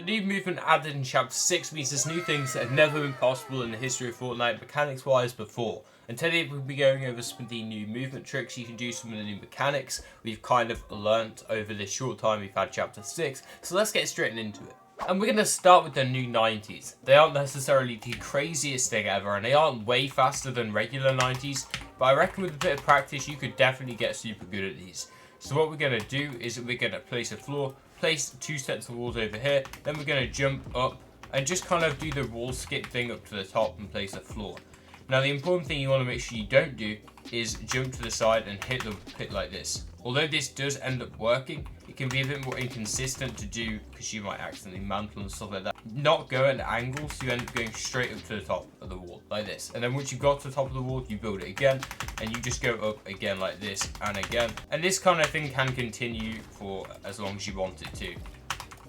The new movement added in Chapter 6 means there's new things that have never been possible in the history of Fortnite mechanics wise before. And today we'll be going over some of the new movement tricks you can do, some of the new mechanics we've kind of learnt over this short time we've had Chapter 6. So let's get straight into it. And we're going to start with the new 90s. They aren't necessarily the craziest thing ever, and they aren't way faster than regular 90s, but I reckon with a bit of practice you could definitely get super good at these. So what we're going to do is we're going to place a floor, place 2 sets of walls over here, then we're going to jump up and just kind of do the wall skip thing up to the top and place a floor. Now the important thing you want to make sure you don't do is jump to the side and hit the pit like this. Although this does end up working, it can be a bit more inconsistent to do because you might accidentally mantle and stuff like that. Not go at an angle, so you end up going straight up to the top of the wall like this. And then once you've got to the top of the wall, you build it again and you just go up again like this and again. And this kind of thing can continue for as long as you want it to.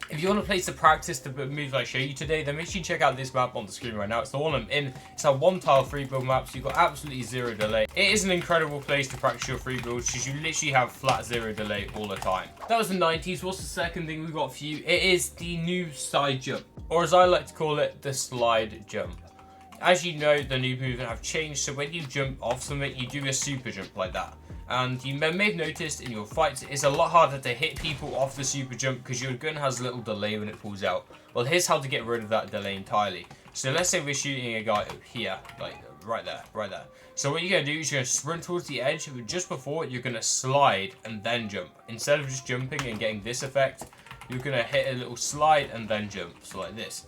If you want to place the practice to moves I show you today, then make sure you check out this map on the screen right now. It's the one I'm in. It's a 1 tile free build map, so you've got absolutely 0 delay. It is an incredible place to practice your free builds because you literally have flat 0 delay all the time. That was the 90s. What's the second thing we've got for you? It is the new side jump, or as I like to call it, the slide jump. As you know, the new movement have changed, so when you jump off something, you do a super jump like that. And you may have noticed in your fights, it's a lot harder to hit people off the super jump because your gun has a little delay when it pulls out. Well, here's how to get rid of that delay entirely. So let's say we're shooting a guy up here, like right there. So what you're going to do is you're going to sprint towards the edge, but just before you're going to slide and then jump. Instead of just jumping and getting this effect, you're going to hit a little slide and then jump, so like this.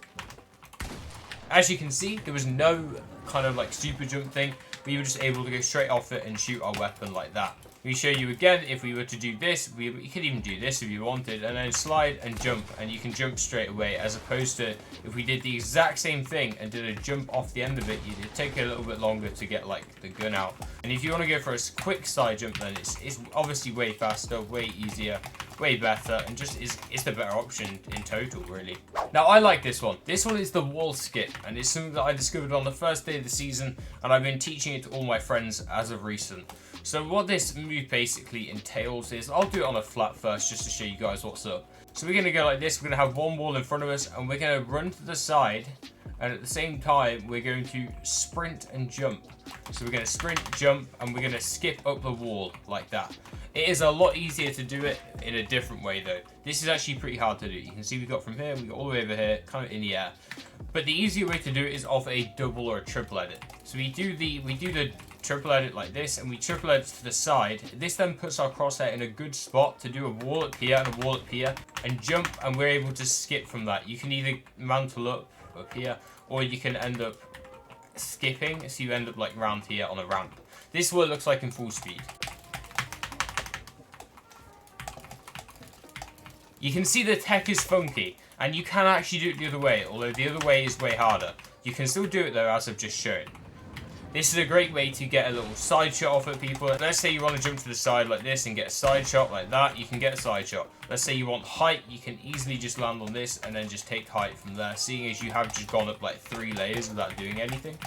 As you can see, there was no kind of like super jump thing. We were just able to go straight off it and shoot our weapon like that. We show you again, if we were to do this, you could even do this if you wanted, and then slide and jump, and you can jump straight away, as opposed to if we did the exact same thing and did a jump off the end of it, it'd take a little bit longer to get like the gun out. And if you want to go for a quick side jump, then it's obviously way faster, way easier, way better, and just it's the better option in total, really. Now I like this one. This one is the wall skip, and it's something that I discovered on the first day of the season, and I've been teaching it to all my friends as of recent. So what this move basically entails is, I'll do it on a flat first just to show you guys what's up. So we're going to go like this. We're going to have one wall in front of us and we're going to run to the side, and at the same time we're going to sprint and jump. So we're going to sprint, jump, and we're going to skip up the wall like that. It is a lot easier to do it in a different way though. This is actually pretty hard to do. You can see we got from here, we got all the way over here, kind of in the air. But the easier way to do it is off a double or a triple edit. So we do the triple edit like this, and we triple edit to the side. This then puts our crosshair in a good spot to do a wall up here and a wall up here and jump, and we're able to skip from that. You can either mantle up here, or you can end up skipping, so you end up like round here on a ramp. This is what it looks like in full speed. You can see the tech is funky, and you can actually do it the other way, although the other way is way harder. You can still do it though, as I've just shown. This is a great way to get a little side shot off at people. Let's say you want to jump to the side like this and get a side shot like that, you can get a side shot. Let's say you want height, you can easily just land on this and then just take height from there, seeing as you have just gone up like 3 layers without doing anything.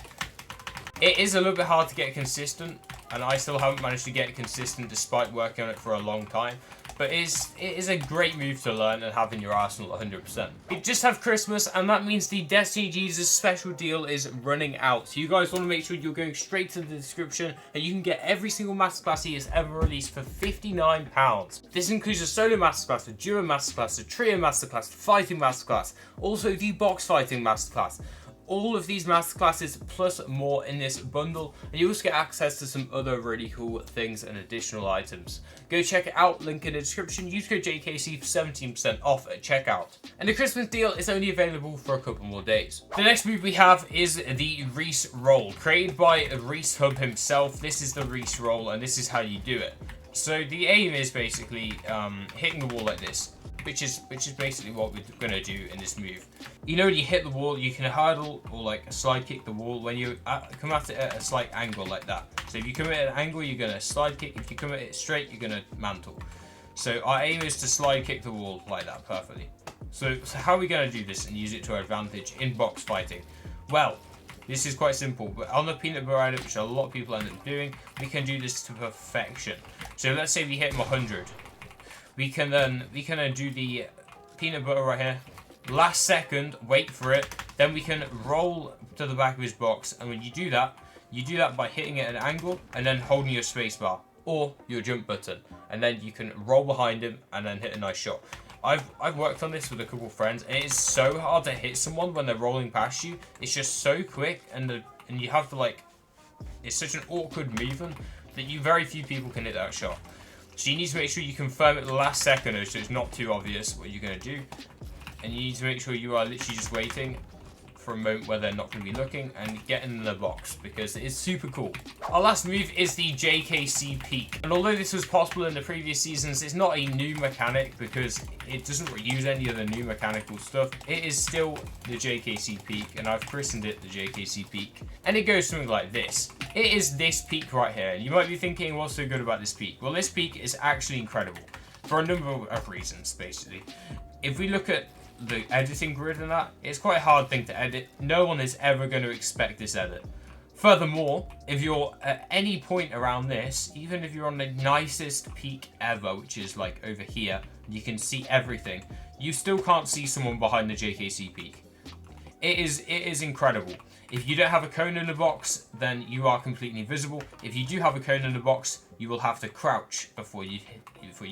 It is a little bit hard to get consistent, and I still haven't managed to get it consistent despite working on it for a long time. But it is a great move to learn and have in your arsenal 100%. We just have Christmas, and that means the Destiny Jesus special deal is running out. So you guys want to make sure you're going straight to the description, and you can get every single Masterclass he has ever released for £59. This includes a solo Masterclass, a duo Masterclass, a trio Masterclass, a fighting Masterclass, also the box fighting Masterclass. All of these masterclasses plus more in this bundle, and you also get access to some other really cool things and additional items. Go check it out, link in the description. Use code JKC for 17% off at checkout. And the Christmas deal is only available for a couple more days. The next move we have is the Reese Roll, created by Reese Hub himself. This is the Reese Roll, and this is how you do it. So the aim is basically hitting the wall like this. Which is basically what we're going to do in this move. You know, when you hit the wall, you can hurdle or like slide kick the wall when you come at it at a slight angle like that. So if you come at an angle, you're going to slide kick. If you come at it straight, you're going to mantle. So our aim is to slide kick the wall like that perfectly. So how are we going to do this and use it to our advantage in box fighting? Well, this is quite simple, but on the peanut butter edit, which a lot of people end up doing, we can do this to perfection. So let's say we hit him 100. We can then do the peanut butter right here, last second, wait for it, then we can roll to the back of his box, and when you do that by hitting it at an angle and then holding your spacebar or your jump button, and then you can roll behind him and then hit a nice shot. I've worked on this with a couple of friends, and it is so hard to hit someone when they're rolling past you. It's just so quick, and you have to, like, it's such an awkward movement that very few people can hit that shot. So you need to make sure you confirm at the last second, so it's not too obvious what you're going to do. And you need to make sure you are literally just waiting for a moment where they're not going to be looking and get in the box, because it is super cool. Our last move is the JKC Peak. And although this was possible in the previous seasons, it's not a new mechanic because it doesn't reuse any of the new mechanical stuff. It is still the JKC Peak, and I've christened it the JKC Peak. And it goes something like this. It is this peak right here. And you might be thinking, what's so good about this peak? Well, this peak is actually incredible for a number of reasons, basically. If we look at the editing grid and that, it's quite a hard thing to edit. No one is ever going to expect this edit. Furthermore, if you're at any point around this, even if you're on the nicest peak ever, which is like over here, you can see everything, you still can't see someone behind the JKC Peak. It is incredible. If you don't have a cone in the box, then you are completely invisible. If you do have a cone in the box, you will have to crouch before you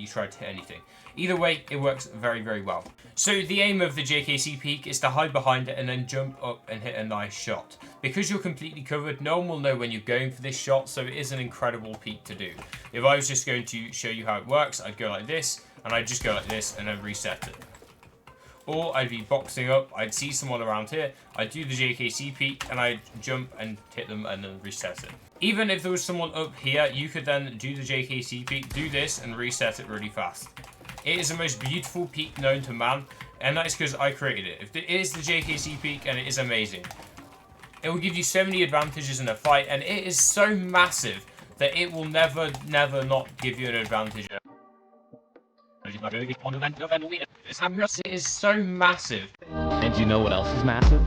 try to hit anything. Either way, it works very, very well. So the aim of the JKC Peak is to hide behind it and then jump up and hit a nice shot. Because you're completely covered, no one will know when you're going for this shot, so it is an incredible peak to do. If I was just going to show you how it works, I'd go like this, and I'd just go like this, and then reset it. Or I'd be boxing up, I'd see someone around here, I'd do the JKC Peak, and I'd jump and hit them and then reset it. Even if there was someone up here, you could then do the JKC Peak, do this, and reset it really fast. It is the most beautiful peak known to man, and that is because I created it. It is the JKC Peak, and it is amazing. It will give you so many advantages in a fight, and it is so massive that it will never not give you an advantage. It is so massive. And you know what else is massive?